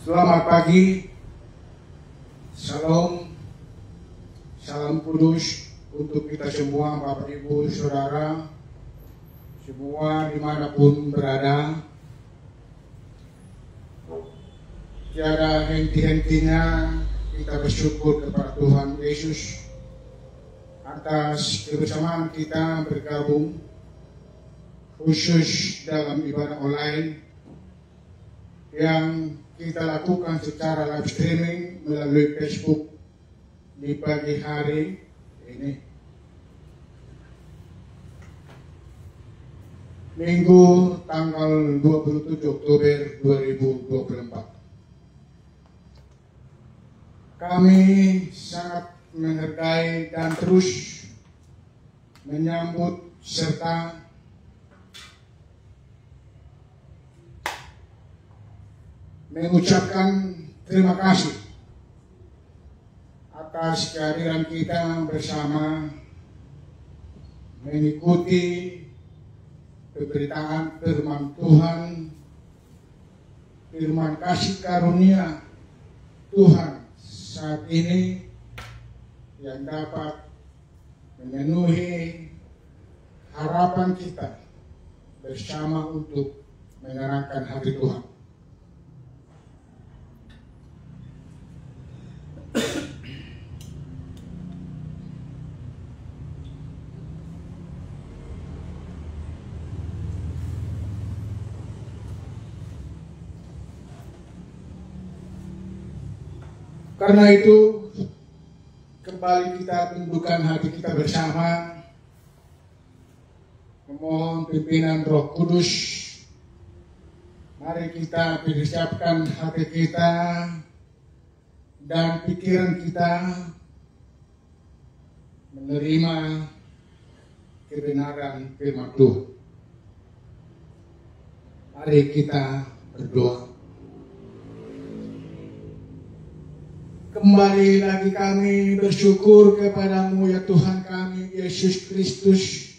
Selamat pagi, Shalom, salam kudus untuk kita semua, Bapak Ibu Saudara, semua dimanapun berada. Tiada henti-hentinya kita bersyukur kepada Tuhan Yesus atas kebersamaan kita bergabung khusus dalam ibadah online yang kita lakukan secara live streaming melalui Facebook di pagi hari ini. Minggu tanggal 27 Oktober 2024. Kami sangat menghargai dan terus menyambut serta mengucapkan terima kasih atas kehadiran kita bersama mengikuti pemberitaan firman Tuhan, firman kasih karunia Tuhan saat ini yang dapat memenuhi harapan kita bersama untuk menyenangkan hati Tuhan. Karena itu, kembali kita tundukkan hati kita bersama, memohon pimpinan Roh Kudus. Mari kita persiapkan hati kita dan pikiran kita menerima kebenaran firman Tuhan. Mari kita berdoa. Kembali lagi kami bersyukur kepadamu ya Tuhan kami Yesus Kristus.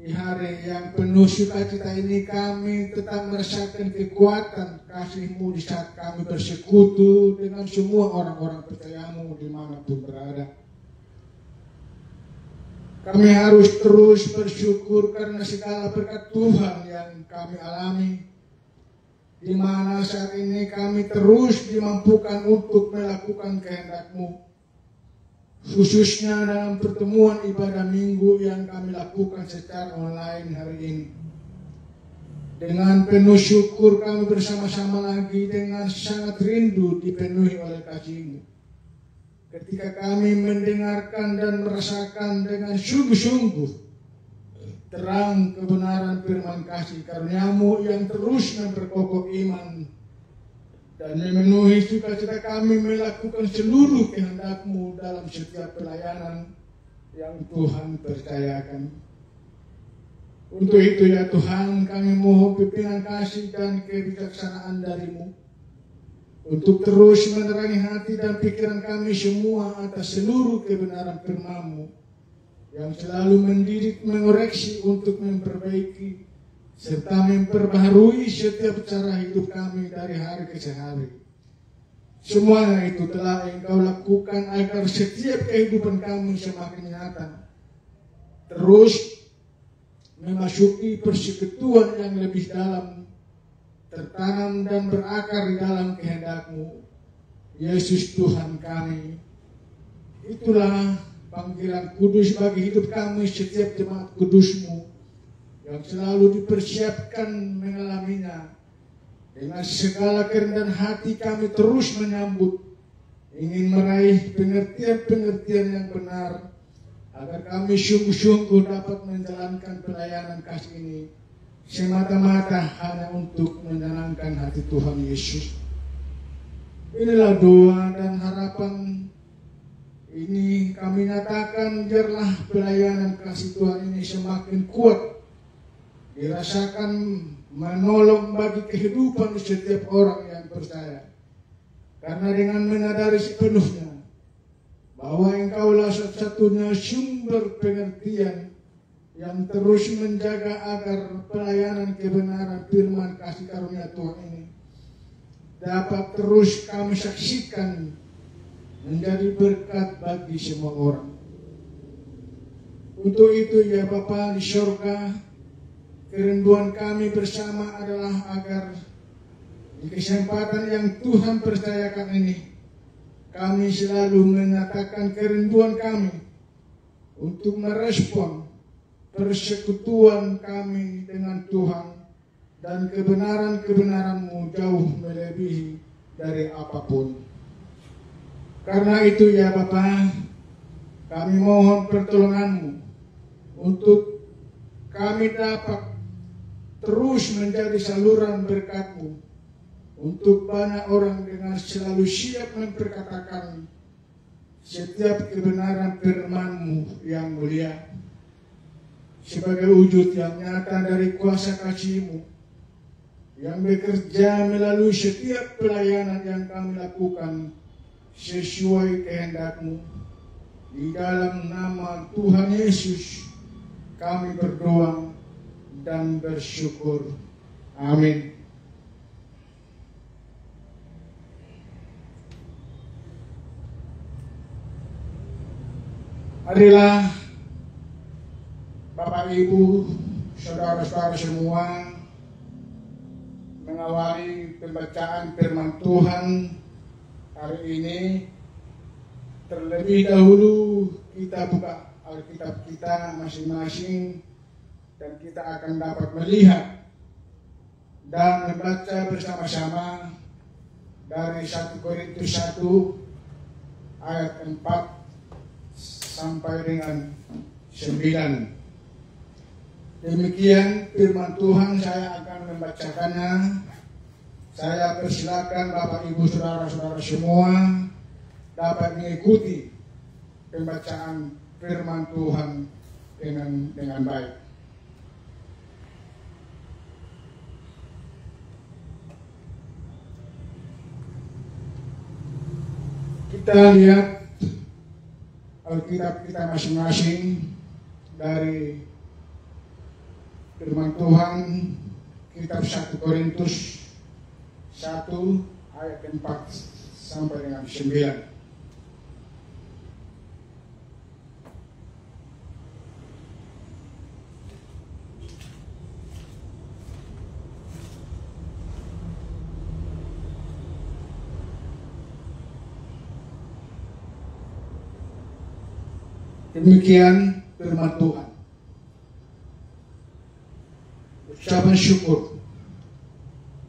Di hari yang penuh sukacita ini kami tetap merasakan kekuatan kasih-Mu di saat kami bersekutu dengan semua orang-orang percayamu dimanapun berada. Kami harus terus bersyukur karena segala berkat Tuhan yang kami alami, di mana saat ini kami terus dimampukan untuk melakukan kehendak-Mu, khususnya dalam pertemuan ibadah minggu yang kami lakukan secara online hari ini. Dengan penuh syukur kami bersama-sama lagi dengan sangat rindu dipenuhi oleh kasih-Mu. Ketika kami mendengarkan dan merasakan dengan sungguh-sungguh terang kebenaran firman kasih karunia-Mu yang terus memperkokoh iman dan memenuhi sukacita kami melakukan seluruh kehendak-Mu dalam setiap pelayanan yang Tuhan percayakan. Untuk itu ya Tuhan, kami mohon pimpinan kasih dan kebijaksanaan dari-Mu untuk terus menerangi hati dan pikiran kami semua atas seluruh kebenaran firman-Mu yang selalu mendidik, mengoreksi untuk memperbaiki serta memperbaharui setiap cara hidup kami dari hari ke hari. Semuanya itu telah Engkau lakukan agar setiap kehidupan kami semakin nyata, terus memasuki persekutuan yang lebih dalam, tertanam dan berakar di dalam kehendak-Mu, Yesus Tuhan kami. Itulah panggilan kudus bagi hidup kami setiap jemaat kudus-Mu yang selalu dipersiapkan mengalaminya. Dengan segala kerendahan hati kami terus menyambut, ingin meraih pengertian-pengertian yang benar, agar kami sungguh-sungguh dapat menjalankan pelayanan kasih ini semata-mata hanya untuk menyenangkan hati Tuhan Yesus. Inilah doa dan harapan ini kami nyatakan, biarlah pelayanan kasih Tuhan ini semakin kuat, dirasakan menolong bagi kehidupan setiap orang yang percaya. Karena dengan menyadari sepenuhnya bahwa Engkaulah satu-satunya sumber pengertian yang terus menjaga agar pelayanan kebenaran firman kasih karunia Tuhan ini dapat terus kami saksikan menjadi berkat bagi semua orang. Untuk itu ya Bapa di surga, kerinduan kami bersama adalah agar di kesempatan yang Tuhan percayakan ini, kami selalu menyatakan kerinduan kami untuk merespon persekutuan kami dengan Tuhan dan kebenaran-kebenaran-Mu jauh melebihi dari apapun. Karena itu ya Bapa, kami mohon pertolongan-Mu untuk kami dapat terus menjadi saluran berkat-Mu untuk banyak orang dengan selalu siap memperkatakan setiap kebenaran firman-Mu yang mulia sebagai wujud yang nyata dari kuasa kasih-Mu yang bekerja melalui setiap pelayanan yang kami lakukan sesuai kehendak-Mu. Di dalam nama Tuhan Yesus kami berdoa dan bersyukur. Amin. Marilah Bapak Ibu, saudara-saudara semua mengawali pembacaan firman Tuhan hari ini. Terlebih dahulu kita buka Alkitab kita masing-masing dan kita akan dapat melihat dan membaca bersama-sama dari 1 Korintus 1 ayat 4 sampai dengan 9. Demikian firman Tuhan, saya akan membacakannya. Saya persilakan Bapak Ibu saudara-saudara semua dapat mengikuti pembacaan firman Tuhan dengan baik. Kita lihat Alkitab kita masing-masing dari firman Tuhan, kitab 1 Korintus 1 ayat 4 sampai dengan 9. Demikian firman Tuhan. Ucapan syukur.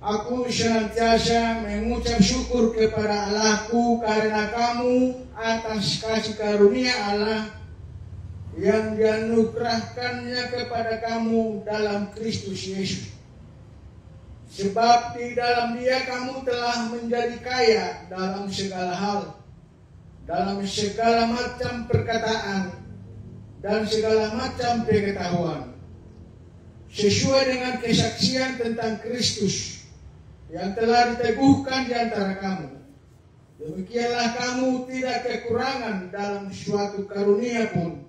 Aku senantiasa mengucap syukur kepada Allahku karena kamu atas kasih karunia Allah yang dianugerahkannya kepada kamu dalam Kristus Yesus. Sebab di dalam Dia kamu telah menjadi kaya dalam segala hal, dalam segala macam perkataan dan segala macam pengetahuan, sesuai dengan kesaksian tentang Kristus yang telah diteguhkan di antara kamu. Demikianlah kamu tidak kekurangan dalam suatu karunia pun,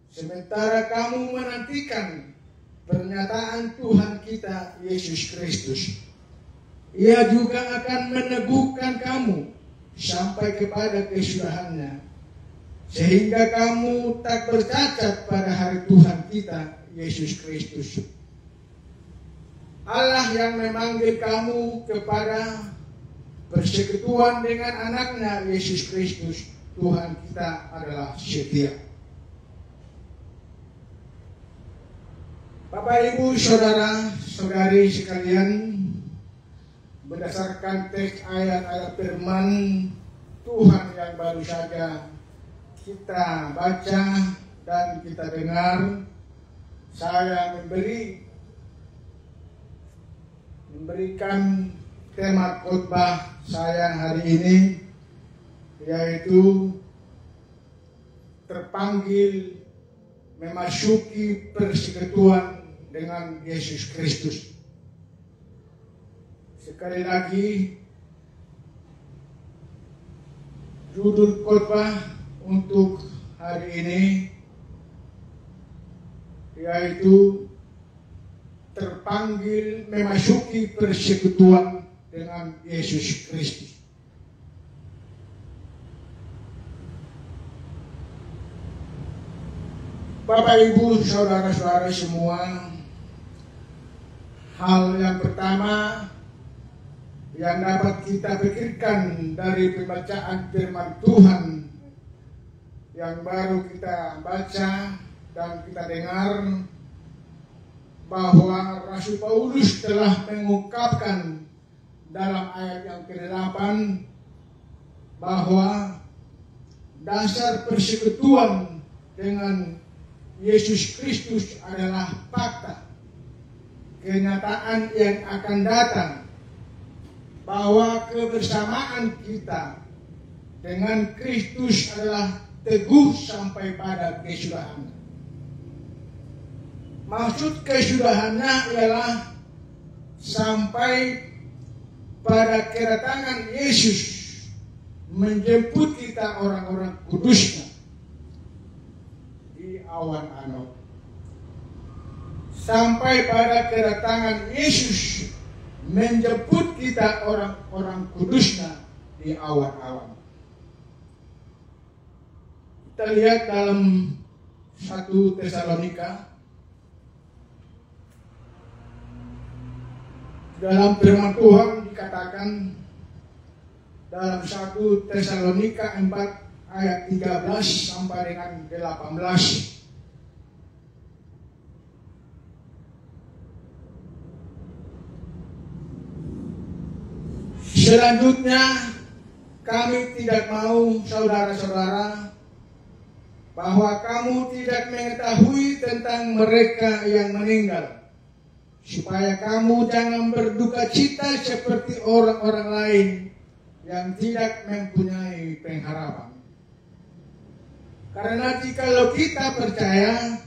sementara kamu menantikan pernyataan Tuhan kita Yesus Kristus. Ia juga akan meneguhkan kamu sampai kepada kesudahannya, sehingga kamu tak bercacat pada hari Tuhan kita Yesus Kristus. Allah yang memanggil kamu kepada persekutuan dengan anaknya Yesus Kristus, Tuhan kita adalah setia. Bapak Ibu Saudara Saudari sekalian, berdasarkan teks ayat-ayat firman Tuhan yang baru saja kita baca dan kita dengar, saya memberikan tema khotbah saya hari ini, yaitu terpanggil memasuki persekutuan dengan Yesus Kristus. Sekali lagi, judul khotbah untuk hari ini yaitu terpanggil memasuki persekutuan dengan Yesus Kristus. Bapak, Ibu, saudara-saudara semua, hal yang pertama yang dapat kita pikirkan dari pembacaan firman Tuhan yang baru kita baca dan kita dengar, bahwa Rasul Paulus telah mengungkapkan dalam ayat yang ke-8 bahwa dasar persekutuan dengan Yesus Kristus adalah fakta, kenyataan yang akan datang, bahwa kebersamaan kita dengan Kristus adalah teguh sampai pada kesudahan. Maksud kesudahannya ialah sampai pada kedatangan Yesus menjemput kita orang-orang kudusnya di awan Anok. Sampai pada kedatangan Yesus menjemput kita orang-orang kudusnya di awan-awan. Kita lihat dalam 1 Tesalonika, dalam firman Tuhan dikatakan dalam 1 Tesalonika 4 ayat 13 sampai dengan 18. Selanjutnya, kami tidak mau, saudara-saudara, bahwa kamu tidak mengetahui tentang mereka yang meninggal, supaya kamu jangan berduka cita seperti orang-orang lain yang tidak mempunyai pengharapan. Karena jikalau kita percaya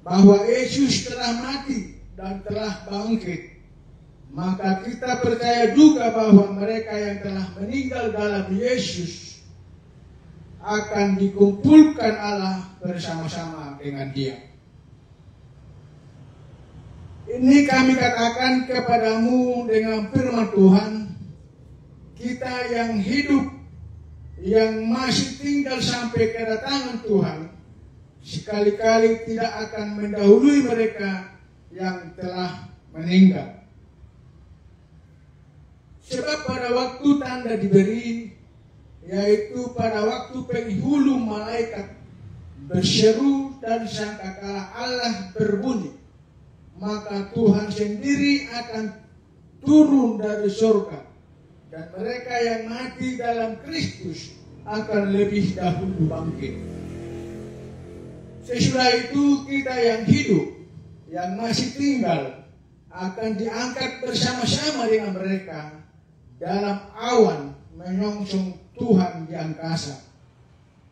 bahwa Yesus telah mati dan telah bangkit, maka kita percaya juga bahwa mereka yang telah meninggal dalam Yesus akan dikumpulkan Allah bersama-sama dengan Dia. Ini kami katakan kepadamu dengan firman Tuhan, kita yang hidup, yang masih tinggal sampai kedatangan Tuhan, sekali-kali tidak akan mendahului mereka yang telah meninggal. Sebab pada waktu tanda diberi, yaitu pada waktu penghulu malaikat berseru dan sangkakala Allah berbunyi, maka Tuhan sendiri akan turun dari surga, dan mereka yang mati dalam Kristus akan lebih dahulu bangkit. Sesudah itu kita yang hidup, yang masih tinggal, akan diangkat bersama-sama dengan mereka dalam awan menyongsong Tuhan di angkasa.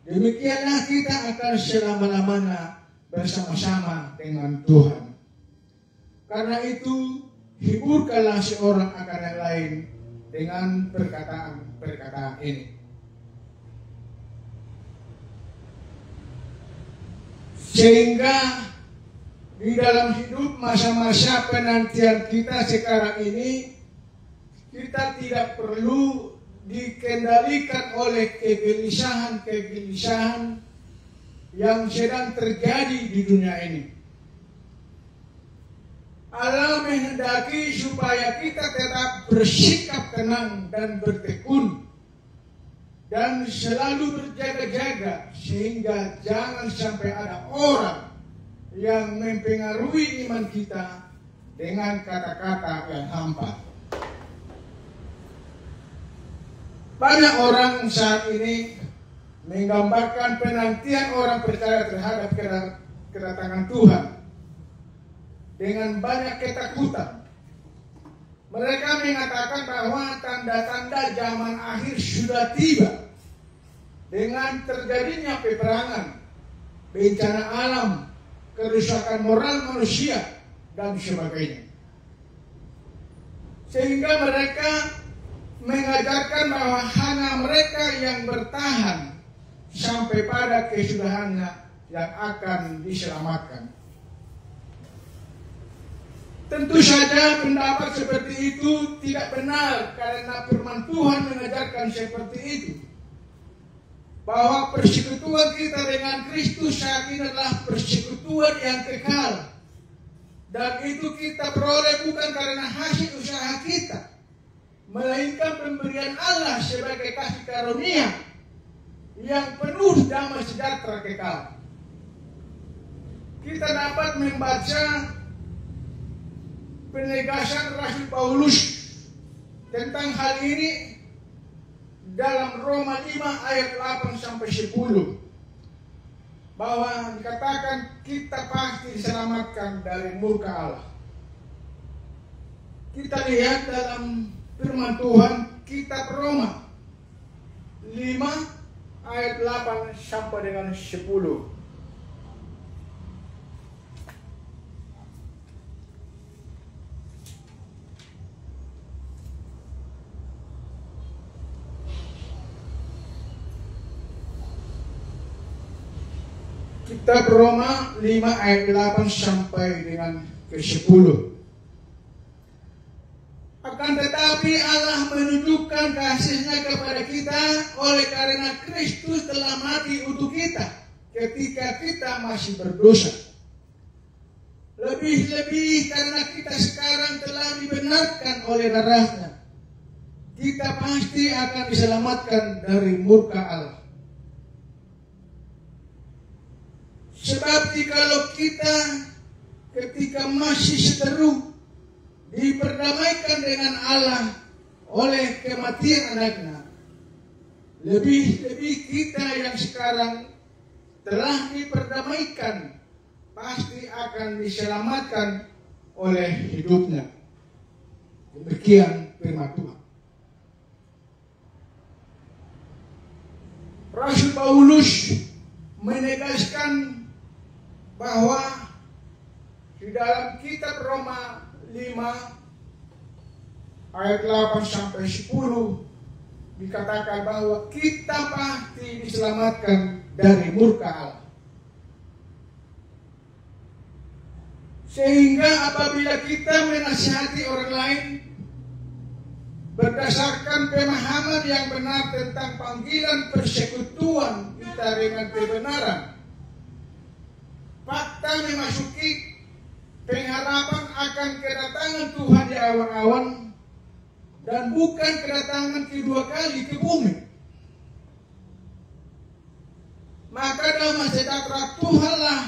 Demikianlah kita akan selama-lamanya bersama-sama dengan Tuhan. Karena itu, hiburkanlah seorang akan yang lain dengan perkataan-perkataan ini. Sehingga di dalam hidup masa-masa penantian kita sekarang ini, kita tidak perlu dikendalikan oleh kegelisahan-kegelisahan yang sedang terjadi di dunia ini. Allah menghendaki supaya kita tetap bersikap tenang dan bertekun dan selalu berjaga-jaga, sehingga jangan sampai ada orang yang mempengaruhi iman kita dengan kata-kata yang hampa. Banyak orang saat ini menggambarkan penantian orang percaya terhadap kedatangan Tuhan dengan banyak ketakutan. Mereka mengatakan bahwa tanda-tanda zaman akhir sudah tiba dengan terjadinya peperangan, bencana alam, kerusakan moral manusia, dan sebagainya. Sehingga mereka mengajarkan bahwa hanya mereka yang bertahan sampai pada kesudahannya yang akan diselamatkan. Tentu saja pendapat seperti itu tidak benar karena firman Tuhan mengajarkan seperti itu. Bahwa persekutuan kita dengan Kristus saat ini adalah persekutuan yang kekal. Dan itu kita peroleh bukan karena hasil usaha kita, melainkan pemberian Allah sebagai kasih karunia yang penuh damai sejahtera kekal. Kita dapat membaca penegasan Rasul Paulus tentang hal ini dalam Roma 5 ayat 8 sampai 10. Bahwa dikatakan kita pasti diselamatkan dari murka Allah. Kita lihat dalam firman Tuhan kitab Roma 5 ayat 8 sampai dengan 10. Kitab Roma 5 ayat 8 sampai dengan ke-10. Akan tetapi Allah menunjukkan kasih-Nya kepada kita oleh karena Kristus telah mati untuk kita ketika kita masih berdosa. Lebih-lebih karena kita sekarang telah dibenarkan oleh darah-Nya, kita pasti akan diselamatkan dari murka Allah. Sebab jikalau kita ketika masih seteru diperdamaikan dengan Allah oleh kematian anaknya, lebih-lebih kita yang sekarang telah diperdamaikan pasti akan diselamatkan oleh hidupnya. Demikian firman Tuhan. Rasul Paulus menegaskan bahwa di dalam kitab Roma 5 ayat 8 sampai 10 dikatakan bahwa kita pasti diselamatkan dari murka Allah. Sehingga apabila kita menasihati orang lain berdasarkan pemahaman yang benar tentang panggilan persekutuan kita dengan kebenaran, fakta memasuki pengharapan akan kedatangan Tuhan di awan-awan dan bukan kedatangan kedua kali ke bumi. Maka damai sejahtera Tuhanlah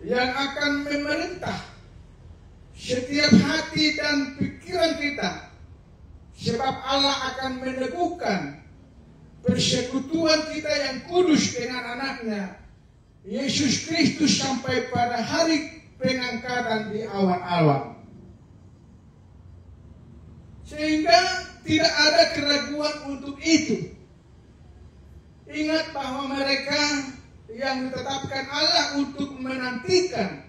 yang akan memerintah setiap hati dan pikiran kita, sebab Allah akan meneguhkan persekutuan kita yang kudus dengan anaknya Yesus Kristus sampai pada hari pengangkatan di awan-awan. Sehingga tidak ada keraguan untuk itu. Ingat bahwa mereka yang ditetapkan Allah untuk menantikan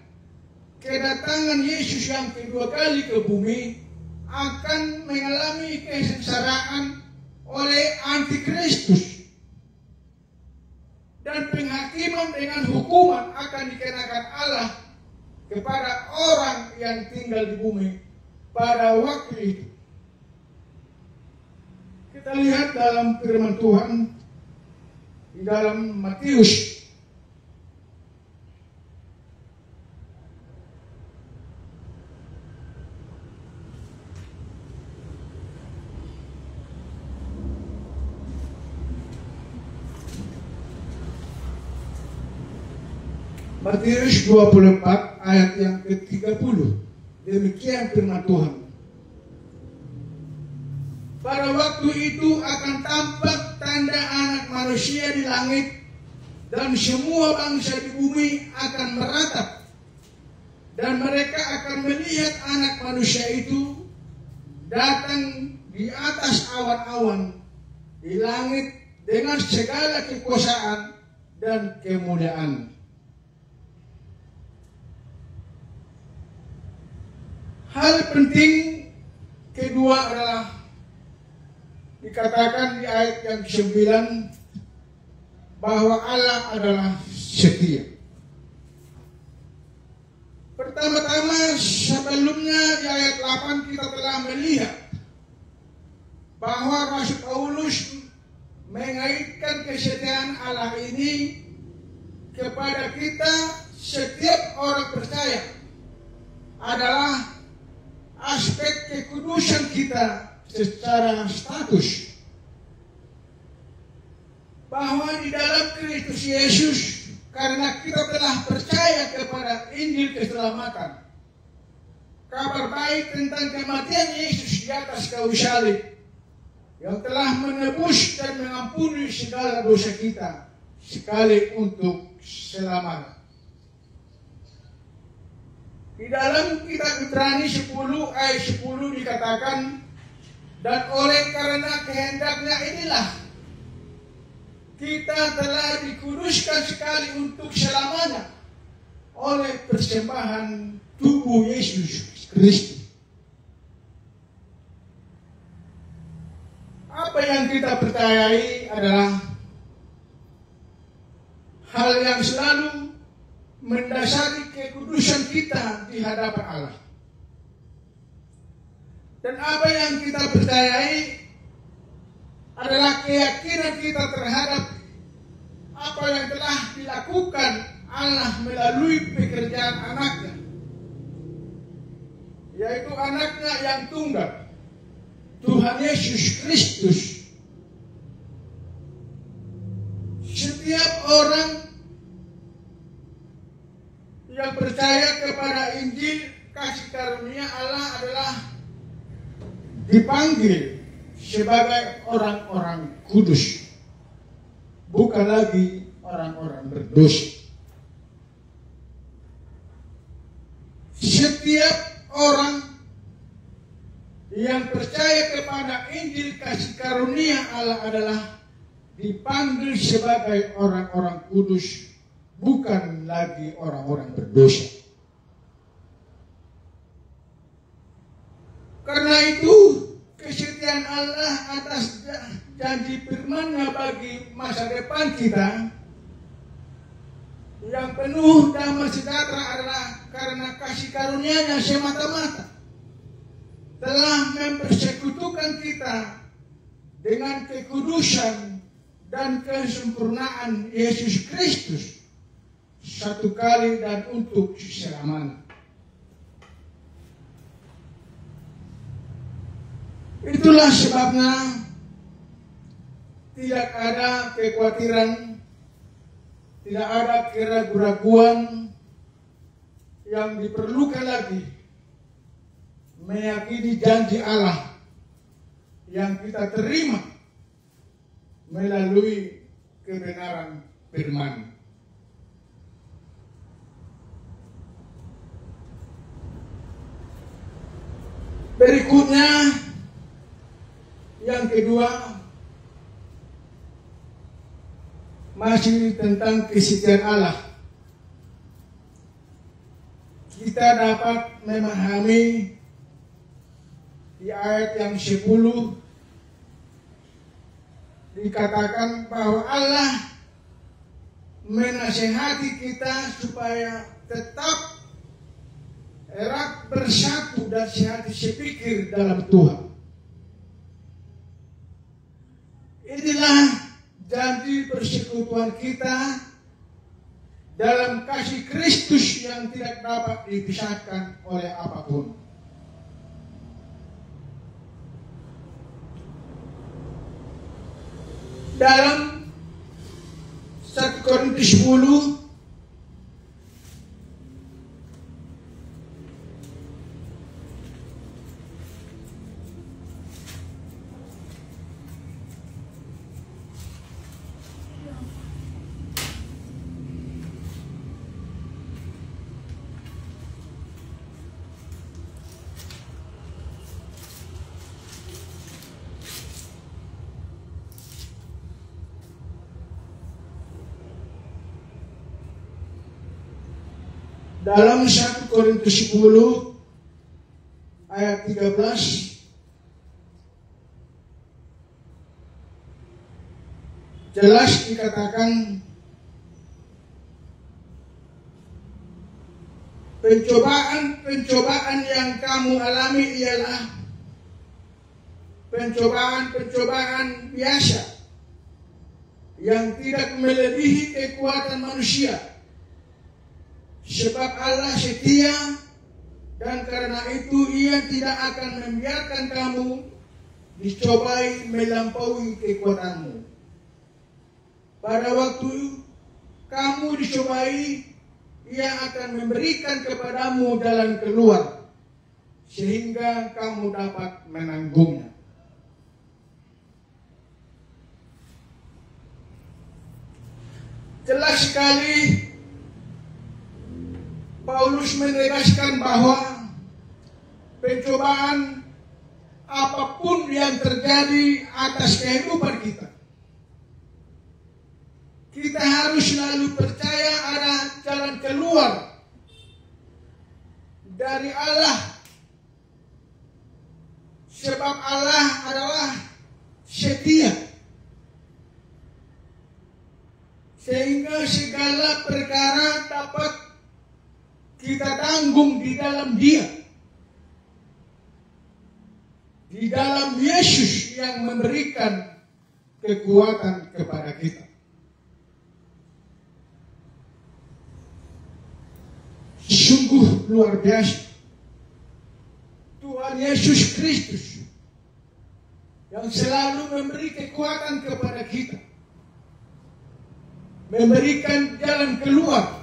kedatangan Yesus yang kedua kali ke bumi akan mengalami kesengsaraan oleh antikristus. Dan penghakiman dengan hukuman akan dikenakan Allah kepada orang yang tinggal di bumi pada waktu itu. Kita lihat dalam firman Tuhan di dalam Matius Matius 24 ayat yang ke-30. Demikian firman Tuhan. Pada waktu itu akan tampak tanda anak manusia di langit, dan semua bangsa di bumi akan meratap, dan mereka akan melihat anak manusia itu datang di atas awan-awan di langit dengan segala kekuasaan dan kemuliaan. Hal penting kedua adalah dikatakan di ayat yang 9 bahwa Allah adalah setia. Pertama-tama sebelumnya di ayat 8 kita telah melihat bahwa Rasul Paulus mengaitkan kesetiaan Allah ini kepada kita. Setiap orang percaya adalah aspek kekudusan kita secara status, bahwa di dalam Kristus Yesus, karena kita telah percaya kepada Injil keselamatan, kabar baik tentang kematian Yesus di atas kayu salib yang telah menebus dan mengampuni segala dosa kita sekali untuk selamanya. Di dalam kitab Ibrani 10 ayat 10 dikatakan, dan oleh karena kehendaknya inilah kita telah dikuduskan sekali untuk selamanya oleh persembahan tubuh Yesus Kristus. Apa yang kita percayai adalah hal yang selalu mendasari kekudusan kita di hadapan Allah. Dan apa yang kita percayai adalah keyakinan kita terhadap apa yang telah dilakukan Allah melalui pekerjaan anaknya, yaitu anaknya yang tunggal, Tuhan Yesus Kristus. Setiap orang yang percaya kepada Injil kasih karunia Allah adalah dipanggil sebagai orang-orang kudus, bukan lagi orang-orang berdosa. Setiap orang yang percaya kepada Injil kasih karunia Allah adalah dipanggil sebagai orang-orang kudus, bukan lagi orang-orang berdosa. Karena itu kesetiaan Allah atas janji firman-Nya bagi masa depan kita yang penuh damai sejahtera adalah karena kasih karunia-Nya semata-mata telah mempersekutukan kita dengan kekudusan dan kesempurnaan Yesus Kristus satu kali dan untuk selamanya. Itulah sebabnya tidak ada kekhawatiran, tidak ada keraguan-raguan yang diperlukan lagi meyakini janji Allah yang kita terima melalui kebenaran firman. Berikutnya, yang kedua, masih tentang kesetiaan Allah. Kita dapat memahami di ayat yang 10 dikatakan bahwa Allah menasihati kita supaya tetap erat bersatu dan sehati sepikir dalam Tuhan. Inilah janji persekutuan kita dalam kasih Kristus yang tidak dapat dipisahkan oleh apapun. Dalam 1 Korintus 10 dalam 1 Korintus 10 ayat 13 jelas dikatakan Pencobaan yang kamu alami ialah pencobaan biasa yang tidak melebihi kekuatan manusia. Sebab Allah setia, dan karena itu Ia tidak akan membiarkan kamu dicobai melampaui kekuatanmu. Pada waktu kamu dicobai, Ia akan memberikan kepadamu jalan keluar, sehingga kamu dapat menanggungnya. Jelas sekali Paulus menegaskan bahwa pencobaan apapun yang terjadi atas kehidupan kita, kita harus selalu percaya ada jalan keluar dari Allah. Sebab Allah adalah setia, sehingga segala perkara dapat kita tanggung di dalam Dia, di dalam Yesus yang memberikan kekuatan kepada kita. Sungguh luar biasa Tuhan Yesus Kristus yang selalu memberi kekuatan kepada kita, memberikan jalan keluar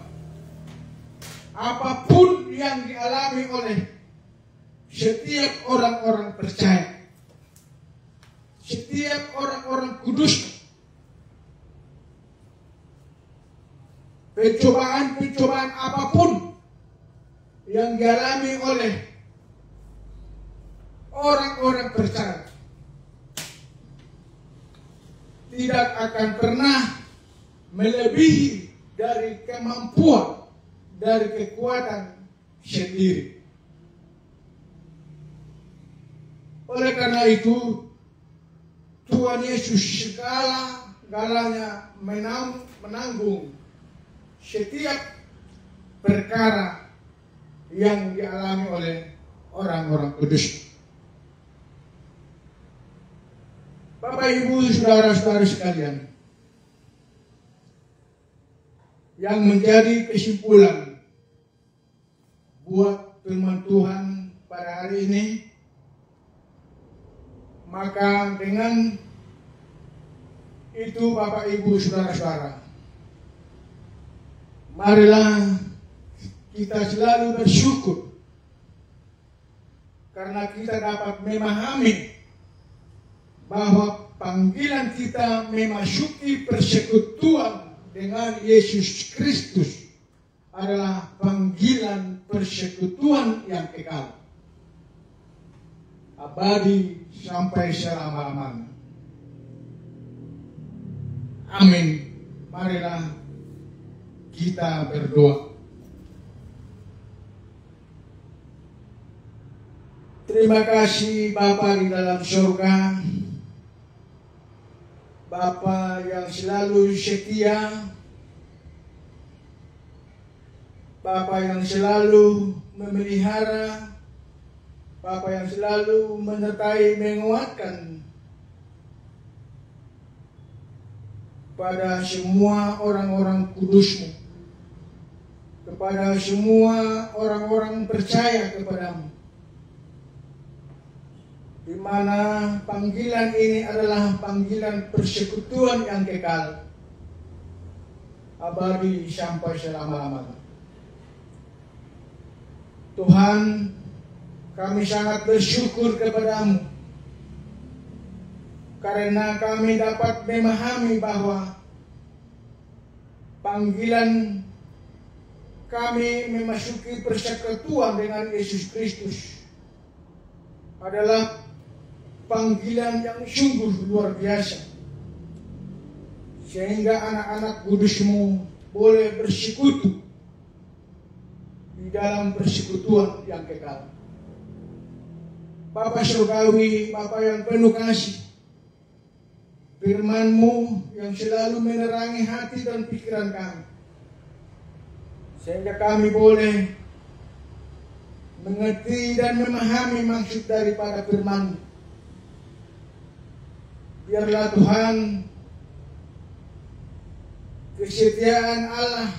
apapun yang dialami oleh setiap orang-orang percaya, setiap orang-orang kudus. Pencobaan apapun yang dialami oleh orang-orang percaya tidak akan pernah melebihi dari kemampuan, dari kekuatan sendiri. Oleh karena itu, Tuhan Yesus segalanya menanggung setiap perkara yang dialami oleh orang-orang kudus. Bapak, Ibu, saudara-saudara sekalian, yang menjadi kesimpulan buat firman Tuhan pada hari ini, maka dengan itu Bapak, Ibu, saudara-saudara, marilah kita selalu bersyukur karena kita dapat memahami bahwa panggilan kita memasuki persekutuan dengan Yesus Kristus adalah panggilan persekutuan yang kekal, abadi sampai selama-lamanya. Amin. Marilah kita berdoa. Terima kasih Bapa di dalam surga, Bapa yang selalu setia, Bapa yang selalu memelihara, Bapa yang selalu menyertai menguatkan pada semua orang-orang kudus-Mu, kepada semua orang-orang percaya kepadamu, di mana panggilan ini adalah panggilan persekutuan yang kekal, abadi sampai selama-lamanya. Tuhan, kami sangat bersyukur kepadamu karena kami dapat memahami bahwa panggilan kami memasuki persekutuan dengan Yesus Kristus adalah panggilan yang sungguh luar biasa, sehingga anak-anak kudus-Mu boleh bersekutu di dalam persekutuan yang kekal. Bapa surgawi, Bapa yang penuh kasih, firman-Mu yang selalu menerangi hati dan pikiran kami, sehingga kami boleh mengerti dan memahami maksud daripada firman. Biarlah Tuhan, kesetiaan Allah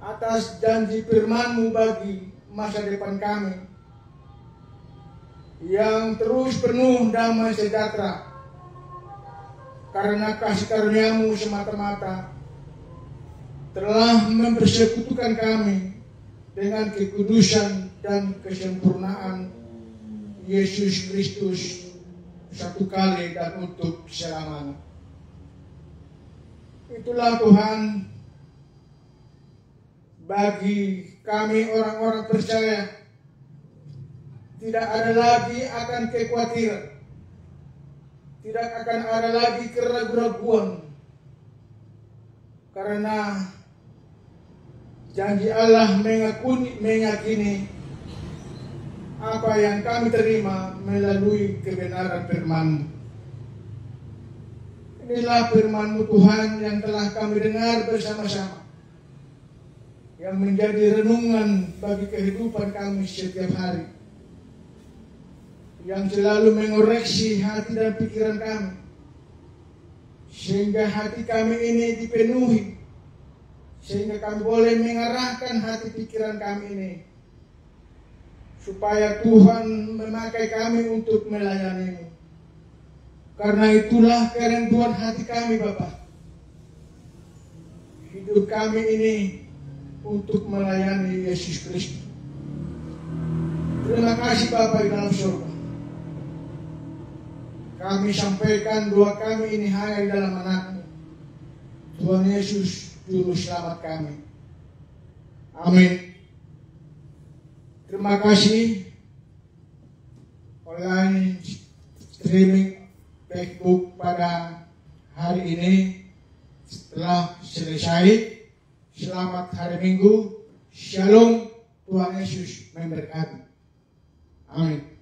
atas janji firman-Mu bagi masa depan kami yang terus penuh damai sejahtera karena kasih karunia-Mu semata-mata telah mempersekutukan kami dengan kekudusan dan kesempurnaan Yesus Kristus satu kali dan untuk selamanya. Itulah Tuhan, bagi kami orang-orang percaya tidak ada lagi akan kekhawatiran, tidak akan ada lagi keraguan-raguan, karena janji Allah meyakini apa yang kami terima melalui kebenaran firman-Mu. Inilah firman-Mu Tuhan yang telah kami dengar bersama-sama, yang menjadi renungan bagi kehidupan kami setiap hari, yang selalu mengoreksi hati dan pikiran kami, sehingga hati kami ini dipenuhi, sehingga kami boleh mengarahkan hati pikiran kami ini, supaya Tuhan memakai kami untuk melayani-Mu. Karena itulah kerinduan hati kami, Bapa. Hidup kami ini untuk melayani Yesus Kristus. Terima kasih Bapa di dalam surga. Kami sampaikan doa kami ini hanya di dalam anak-Mu, Tuhan Yesus Juru Selamat kami. Amin. Terima kasih online streaming Facebook pada hari ini telah selesai. Selamat hari Minggu. Shalom. Tuhan Yesus memberkati. Amin.